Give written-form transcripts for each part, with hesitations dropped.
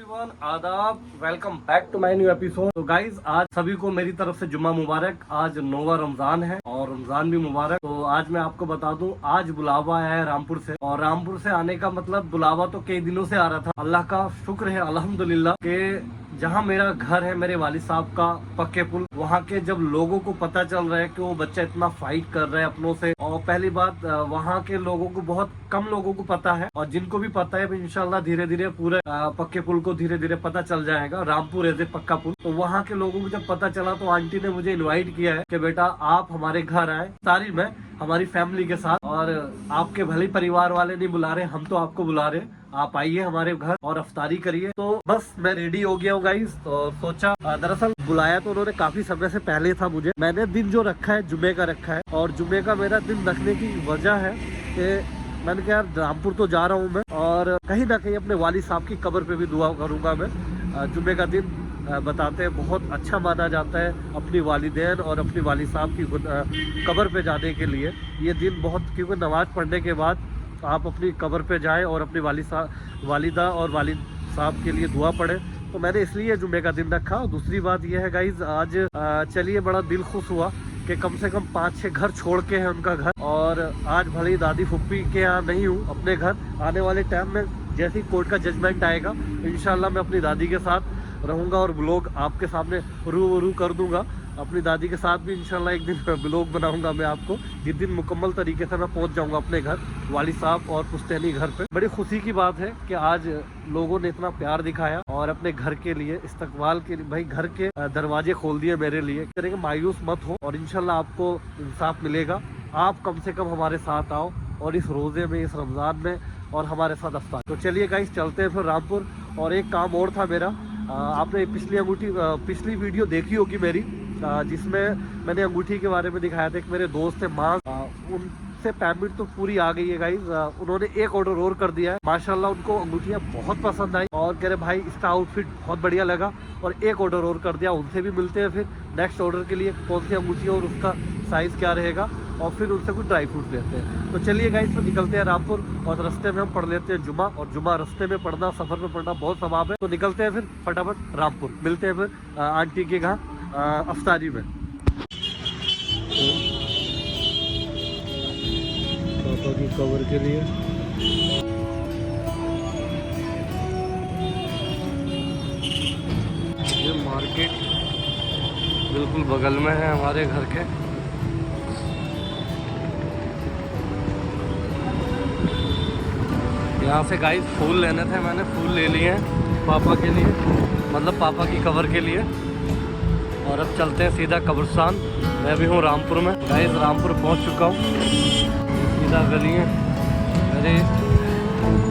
Everyone, आदाब। Welcome back to my new episode. तो guys, आज सभी को मेरी तरफ से जुम्मा मुबारक। आज 9वां रमजान है और रमजान भी मुबारक। तो आज मैं आपको बता दूं, आज बुलावा आया है रामपुर से। और रामपुर से आने का मतलब, बुलावा तो कई दिनों से आ रहा था। अल्लाह का शुक्र है अल्हम्दुलिल्लाह कि जहाँ मेरा घर है, मेरे वालिद साहब का पक्के पुल, वहाँ के जब लोगों को पता चल रहा है कि वो बच्चा इतना फाइट कर रहा है अपनों से। और पहली बात, वहाँ के लोगों को, बहुत कम लोगों को पता है, और जिनको भी पता है इंशाल्लाह धीरे धीरे पूरे पक्के पुल को धीरे धीरे पता चल जाएगा, रामपुर एज ए पक्का पुल। तो वहाँ के लोगों को जब पता चला तो आंटी ने मुझे इनवाइट किया है कि बेटा आप हमारे घर आए, तारी में हमारी फैमिली के साथ। और आपके भले परिवार वाले नहीं बुला रहे, हम तो आपको बुला रहे, आप आइए हमारे घर और अफ्तारी करिए। तो बस मैं रेडी हो गया हूँ गाइस। तो सोचा, दरअसल बुलाया तो उन्होंने काफी समय से पहले था मुझे। मैंने दिन जो रखा है जुमे का रखा है, और जुमे का मेरा दिन रखने की वजह है कि मैंने कहा यार रामपुर तो जा रहा हूँ मैं, और कहीं ना कहीं अपने वालिद साहब की कब्र पे भी दुआ करूँगा मैं। जुमे का दिन बताते हैं बहुत अच्छा माना जाता है अपनी वालिदैन और अपनी वालिद साहब की कब्र पे जाने के लिए। ये दिन बहुत, क्योंकि नमाज पढ़ने के बाद आप अपनी कब्र पे जाएं और अपनी वालिदा और वालिद साहब के लिए दुआ पढ़ें। तो मैंने इसलिए जुमे का दिन रखा। दूसरी बात यह है गाइज, आज चलिए बड़ा दिल खुश हुआ कि कम से कम 5-6 घर छोड़ के है उनका घर। और आज भले दादी फुप्पी के यहाँ नहीं हूँ, अपने घर आने वाले टाइम में जैसे ही कोर्ट का जजमेंट आएगा इंशाल्लाह मैं अपनी दादी के साथ रहूँगा और ब्लॉग आपके सामने रू कर दूंगा। अपनी दादी के साथ भी इंशाल्लाह एक दिन ब्लॉग बनाऊंगा मैं आपको, जिस दिन मुकम्मल तरीके से मैं पहुंच जाऊंगा अपने घर, वालिद साहब और पुश्तैनी घर पे। बड़ी खुशी की बात है कि आज लोगों ने इतना प्यार दिखाया और अपने घर के लिए, इस्तकबाल के लिए, भाई घर के दरवाजे खोल दिए मेरे लिए। कह रहे मायूस मत हो और इंशाल्लाह आपको इंसाफ मिलेगा। आप कम से कम हमारे साथ आओ और इस रोज़े में, इस रमज़ान में, और हमारे साथ अफ्तार। तो चलिए गाइस, चलते हैं फिर रामपुर। और एक काम और था मेरा, आपने पिछली वीडियो देखी होगी मेरी, जिसमें मैंने अंगूठी के बारे में दिखाया था। एक मेरे दोस्त है माँ, उनसे पेमेंट तो पूरी आ गई है गाइज। उन्होंने एक ऑर्डर और कर दिया है। माशाल्लाह उनको अंगूठियाँ बहुत पसंद आई और कह रहे भाई इसका आउटफिट बहुत बढ़िया लगा, और एक ऑर्डर और कर दिया। उनसे भी मिलते हैं फिर नेक्स्ट ऑर्डर के लिए, कौन सी अंगूठी और उसका साइज़ क्या रहेगा, और फिर उनसे कुछ ड्राई फ्रूट लेते हैं। तो चलिए गाइस, तो निकलते हैं रामपुर, और रास्ते में हम पढ़ लेते हैं जुमा। और जुमा रास्ते में पढ़ना, सफ़र में पढ़ना बहुत सवाब है। तो निकलते हैं फिर फटाफट रामपुर, मिलते हैं फिर आंटी के यहाँ अफ्तारी में। पापा की कवर के लिए ये मार्केट बिल्कुल बगल में है हमारे घर के। यहाँ से गाइस फूल लेने थे, मैंने फूल ले लिए हैं पापा के लिए, मतलब पापा की कब्र के लिए। और अब चलते हैं सीधा कब्रिस्तान। मैं भी हूँ रामपुर में गाइस, रामपुर पहुँच चुका हूँ। सीधा गली है मेरे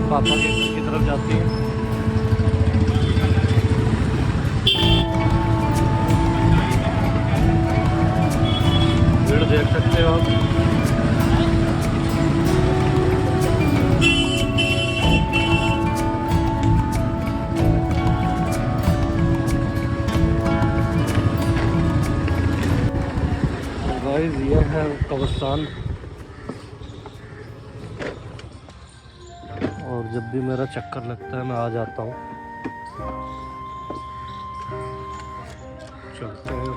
पापा के घर की तरफ जाती है। भीड़ देख सकते हो आप। ये है कब्रिस्तान, और जब भी मेरा चक्कर लगता है मैं आ जाता हूँ। चलते हैं।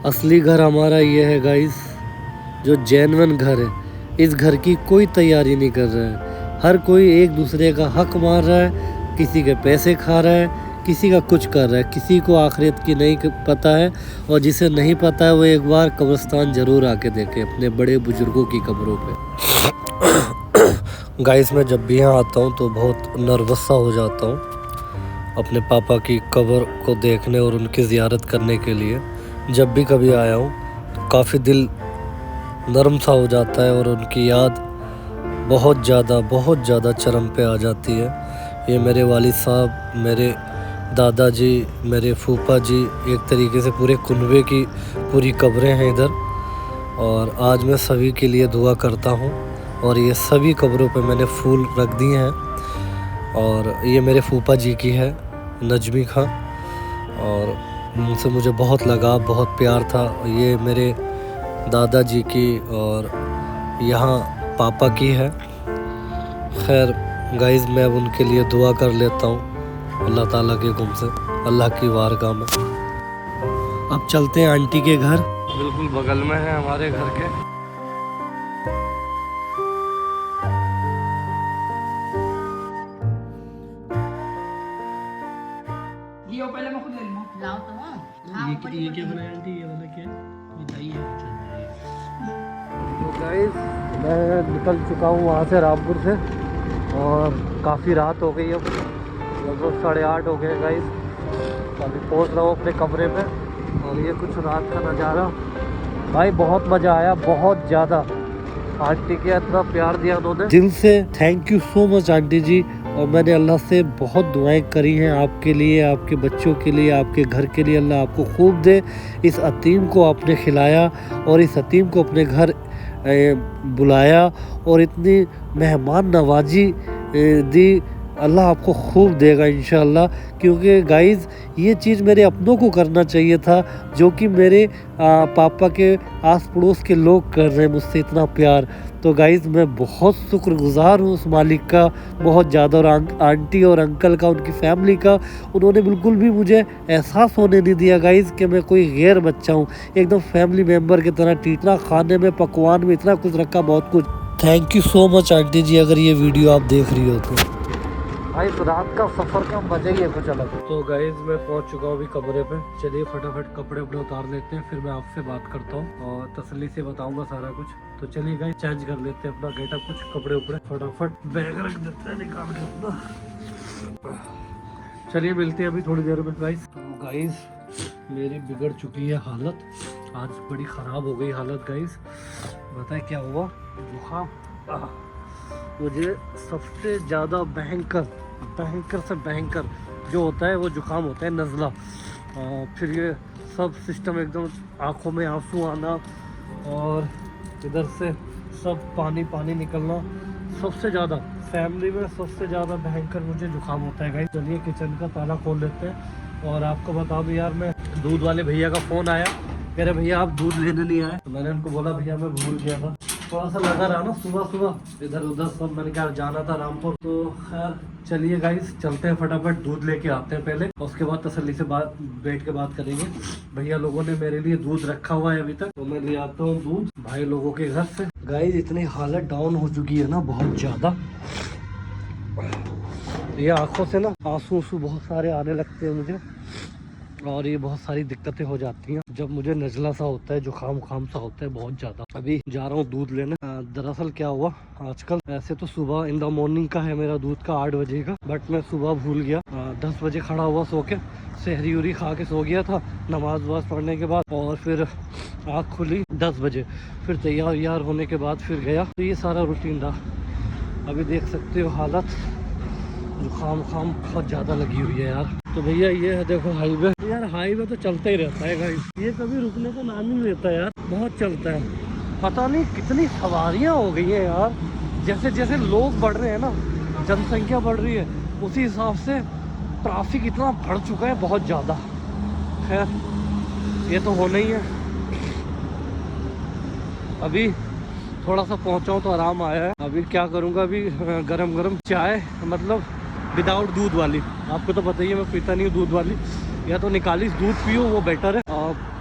असली घर हमारा ये है गाइस, जो जेन्युइन घर है। इस घर की कोई तैयारी नहीं कर रहा है, हर कोई एक दूसरे का हक मार रहा है, किसी के पैसे खा रहा है, किसी का कुछ कर रहा है, किसी को आखिरत की नहीं पता है। और जिसे नहीं पता है वो एक बार कब्रिस्तान ज़रूर आके देखे, अपने बड़े बुजुर्गों की कब्रों पे। गाइस, मैं जब भी यहाँ आता हूँ तो बहुत नर्वस सा हो जाता हूँ अपने पापा की कब्र को देखने और उनकी ज़ियारत करने के लिए। जब भी कभी आया हूँ तो काफ़ी दिल नरम सा हो जाता है, और उनकी याद बहुत ज़्यादा चरम पे आ जाती है। ये मेरे वालिद साहब, मेरे दादाजी, मेरे फूफा जी, एक तरीके से पूरे कुनबे की पूरी कब्रें हैं इधर। और आज मैं सभी के लिए दुआ करता हूँ, और ये सभी कब्रों पे मैंने फूल रख दिए हैं। और ये मेरे फूफा जी की है, नजमी खां, और उनसे मुझे बहुत लगाव, बहुत प्यार था। ये मेरे दादाजी की, और यहाँ पापा की है। खैर गाइस, मैं अब उनके लिए दुआ कर लेता हूँ अल्लाह ताला के हुक्म से, अल्लाह की वारगाह में। अब चलते हैं आंटी के घर, बिल्कुल बगल में है हमारे घर के। ये पहले मैं खुद ले लूँ। लाओ तो हाँ। ये क्या बनाया आंटी? ये वाला क्या है? ये दही है। तो गाइस, मैं निकल चुका हूँ वहाँ से, रामपुर से, और काफ़ी रात हो गई, अब लगभग 8:30 हो गए गाइस। अभी पहुँच रहा हूँ अपने कमरे पे, और ये कुछ रात का नज़ारा। भाई बहुत मज़ा आया, बहुत ज़्यादा। आंटी के इतना प्यार दिया उन्होंने, दिल से thank you so much aunty ji. और मैंने अल्लाह से बहुत दुआएं करी हैं आपके लिए, आपके बच्चों के लिए, आपके घर के लिए। अल्लाह आपको खूब दे। इस अतीम को आपने खिलाया और इस अतीम को अपने घर बुलाया और इतनी मेहमान नवाजी दी। अल्लाह आपको खूब देगा इंशाअल्लाह। क्योंकि गाइज़, ये चीज़ मेरे अपनों को करना चाहिए था, जो कि मेरे पापा के आस पड़ोस के लोग कर रहे हैं मुझसे इतना प्यार। तो गाइज़, मैं बहुत शुक्रगुज़ार हूँ उस मालिक का, बहुत ज़्यादा। और आंटी और अंकल का, उनकी फैमिली का, उन्होंने बिल्कुल भी मुझे एहसास होने नहीं दिया गाइज़ कि मैं कोई गैर बच्चा हूँ। एकदम फैमिली मेम्बर की तरह ट्रीटना, खाने में, पकवान में इतना कुछ रखा, बहुत कुछ। Thank you so much aunty ji, अगर ये वीडियो आप देख रही हो तो। भाई तो रात का सफ़र का मज़ा ही है कुछ अलग। तो गाइज, मैं पहुंच चुका हूँ अभी कमरे पे। चलिए फटाफट कपड़े उपड़े उतार लेते हैं, फिर मैं आपसे बात करता हूँ और तसल्ली से बताऊंगा सारा कुछ। तो चलिए गाइज, चेंज कर लेते हैं अपना गेटअप, कुछ कपड़े उपड़े फटाफट बैग रख देते हैं निकाल के अपना। चलिए मिलते हैं अभी थोड़ी देर में गाइज। तो गाइज, मेरी बिगड़ चुकी है हालत, आज बड़ी ख़राब हो गई हालत गाइज। बताए क्या हुआ? जुकाम। मुझे सबसे ज़्यादा भयंकर से भयंकर जो होता है वो जुकाम होता है, नज़ला। फिर ये सब सिस्टम एकदम, आँखों में आंसू आना और इधर से सब पानी पानी निकलना। सबसे ज़्यादा फैमिली में सबसे ज़्यादा भयंकर मुझे जुकाम होता है गाइस। चलिए किचन का ताला खोल लेते हैं। और आपको बता दूँ यार, मैं दूध वाले भैया का फ़ोन आया, कह रहे भैया आप दूध लेने नहीं आए। तो मैंने उनको बोला भैया मैं भूल गया था, थोड़ा सा लगा रहा ना सुबह इधर उधर सब, मैंने कहा जाना था रामपुर। तो खैर चलिए गाइस, चलते हैं फटाफट दूध लेके आते हैं पहले, उसके बाद तसल्ली से बैठ के बात करेंगे। भैया लोगों ने मेरे लिए दूध रखा हुआ है अभी तक, तो मैं ले आता हूँ दूध भाई लोगों के घर से। गाइस, इतनी हालत डाउन हो चुकी है ना बहुत ज़्यादा, ये आंखों से ना आंसू बहुत सारे आने लगते हैं मुझे, और ये बहुत सारी दिक्कतें हो जाती हैं जब मुझे नज़ला सा होता है, जुकाम सा होता है बहुत ज़्यादा। अभी जा रहा हूँ दूध लेने। दरअसल क्या हुआ आजकल, ऐसे तो सुबह इन द मॉर्निंग का है मेरा दूध का 8 बजे का, बट मैं सुबह भूल गया। 10 बजे खड़ा हुआ सो के, सहरी उरी खा के सो गया था नमाज वमाज पढ़ने के बाद, और फिर आँख खुली 10 बजे, फिर तैयार होने के बाद फिर गया। तो ये सारा रूटीन रहा। अभी देख सकते हो हालत, जुकाम बहुत ज़्यादा लगी हुई है यार। तो भैया ये है देखो हाईवे, यार हाईवे तो चलता ही रहता है गाइस, ये कभी रुकने का नाम ही नहीं लेता यार, बहुत चलता है। पता नहीं कितनी सवारियां हो गई हैं यार, जैसे जैसे लोग बढ़ रहे हैं ना, जनसंख्या बढ़ रही है, उसी हिसाब से ट्रैफिक इतना बढ़ चुका है बहुत ज़्यादा। खैर ये तो होना ही है। अभी थोड़ा सा पहुँचाऊँ तो आराम आया है। अभी क्या करूँगा, अभी गरम चाय, मतलब विदाउट दूध वाली, आपको तो पता ही है मैं पीता नहीं हूँ दूध वाली, या तो निकाली दूध पियो वो बेटर है।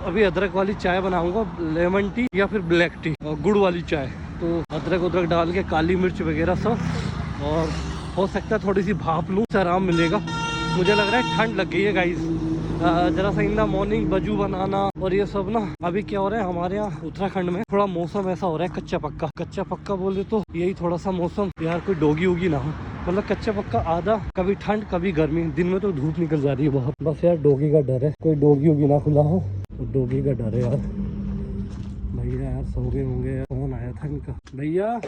अभी अदरक वाली चाय बनाऊंगा, लेमन टी या फिर ब्लैक टी, और गुड़ वाली चाय। तो अदरक डाल के, काली मिर्च वगैरह सब, और हो सकता है थोड़ी सी भाप लूँ, उससे आराम मिलेगा। मुझे लग रहा है ठंड लग गई है गाइस, जरा सा इन द मॉर्निंग बजू बनाना और ये सब ना। अभी क्या हो रहा है हमारे यहाँ उत्तराखंड में, थोड़ा मौसम ऐसा हो रहा है कच्चा पक्का बोले तो यही थोड़ा सा मौसम यार, कोई डोगी उगी ना हो, मतलब कच्चा पक्का आधा, कभी ठंड कभी गर्मी। दिन में तो धूप निकल जा रही है बहुत, बस यार डोगी का डर है, कोई डोगी उगी ना खुला हो, तो डोगी का डर है यार। भैया यार सो गए होंगे, फोन आया था इनका। भैया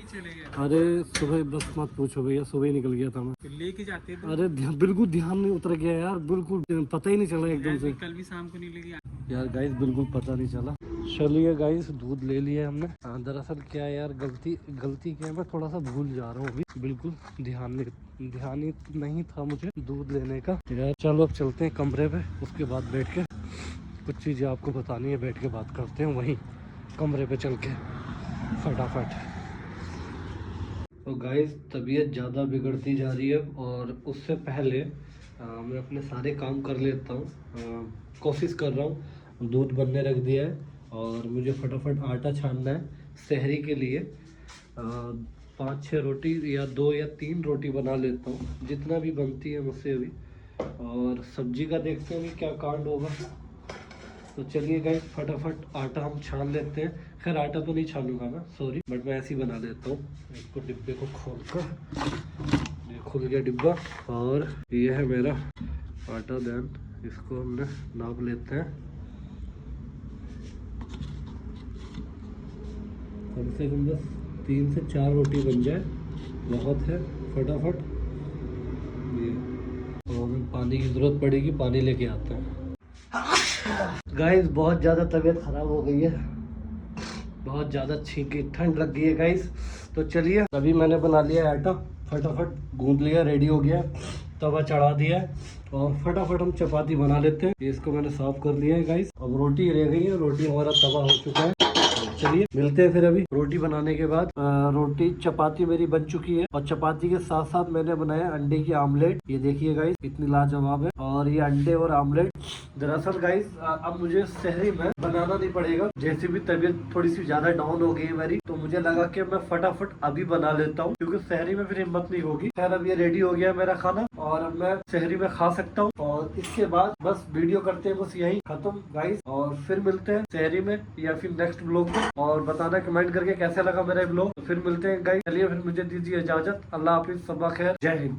चले गए? अरे सुबह बस मत पूछो भैया, सुबह ही निकल गया था मैं। लेके जाते तो? अरे बिल्कुल ध्यान नहीं उतर गया यार, बिल्कुल पता ही नहीं चला एकदम से। कल भी शाम को नहीं लेके यार गाइस बिल्कुल पता नहीं चला। चलिए गाइस, दूध ले लिया हमने। दरअसल क्या है यार, गलती क्या है, मैं थोड़ा सा भूल जा रहा हूँ अभी, बिल्कुल ध्यान ही नहीं था मुझे दूध लेने का यार। चलो अब चलते हैं कमरे पे, उसके बाद बैठ के कुछ चीज़ें आपको बतानी है, बैठ के बात करते हैं वहीं कमरे पे चल के फटाफट। तो गाइस तबीयत ज़्यादा बिगड़ती जा रही है और उससे पहले मैं अपने सारे काम कर लेता हूँ। कोशिश कर रहा हूँ। दूध बनने रख दिया है और मुझे फटाफट आटा छानना है सहरी के लिए। 5-6 रोटी या 2 या 3 रोटी बना लेता हूँ, जितना भी बनती है मुझसे अभी। और सब्जी का देखते हैं अभी क्या कांड होगा। तो चलिए गाइस फटाफट आटा हम छान लेते हैं। खैर आटा तो नहीं छानूंगा मैं, सॉरी, बट मैं ऐसे ही बना लेता हूँ। इसको डिब्बे को खोल कर, ये खुल गया डिब्बा और ये है मेरा आटा। देन इसको हमने नाप लेते हैं। कम से कम बस 3 से 4 रोटी बन जाए बहुत है। फटाफट ये, और पानी की ज़रूरत पड़ेगी, पानी लेके आते हैं। गाइस बहुत ज़्यादा तबीयत ख़राब हो गई है, बहुत ज़्यादा छींकी, ठंड लग गई है गाइस। तो चलिए अभी मैंने बना लिया है आटा, फटाफट गूंद लिया, रेडी हो गया, तवा चढ़ा दिया है और फटाफट हम चपाती बना लेते हैं। इसको मैंने साफ कर लिया है गाइस। अब रोटी रह गई है, रोटी हमारा तवा हो चुका है। चलिए मिलते हैं फिर अभी रोटी बनाने के बाद। रोटी चपाती मेरी बन चुकी है और चपाती के साथ साथ मैंने बनाया अंडे की आमलेट। ये देखिए गाइस कितनी लाजवाब है। और ये अंडे और आमलेट दरअसल गाइस अब मुझे सहरी में बनाना नहीं पड़ेगा। जैसे भी तबीयत थोड़ी सी ज्यादा डाउन हो गई है मेरी, तो मुझे लगा कि मैं फटाफट अभी बना लेता हूँ, क्योंकि सहरी में फिर हिम्मत नहीं होगी। खैर अब ये रेडी हो गया मेरा खाना और अब मैं सहरी में खा सकता हूँ। और इसके बाद बस वीडियो करते हैं बस यही खत्म गाइस, और फिर मिलते हैं सहरी में या फिर नेक्स्ट ब्लॉग में। और बताना कमेंट करके कैसा लगा मेरा ब्लॉग। तो फिर मिलते हैं गाइस। चलिए फिर मुझे दीजिए इजाजत। अल्लाह हाफिज, सबा खैर, जय हिंद।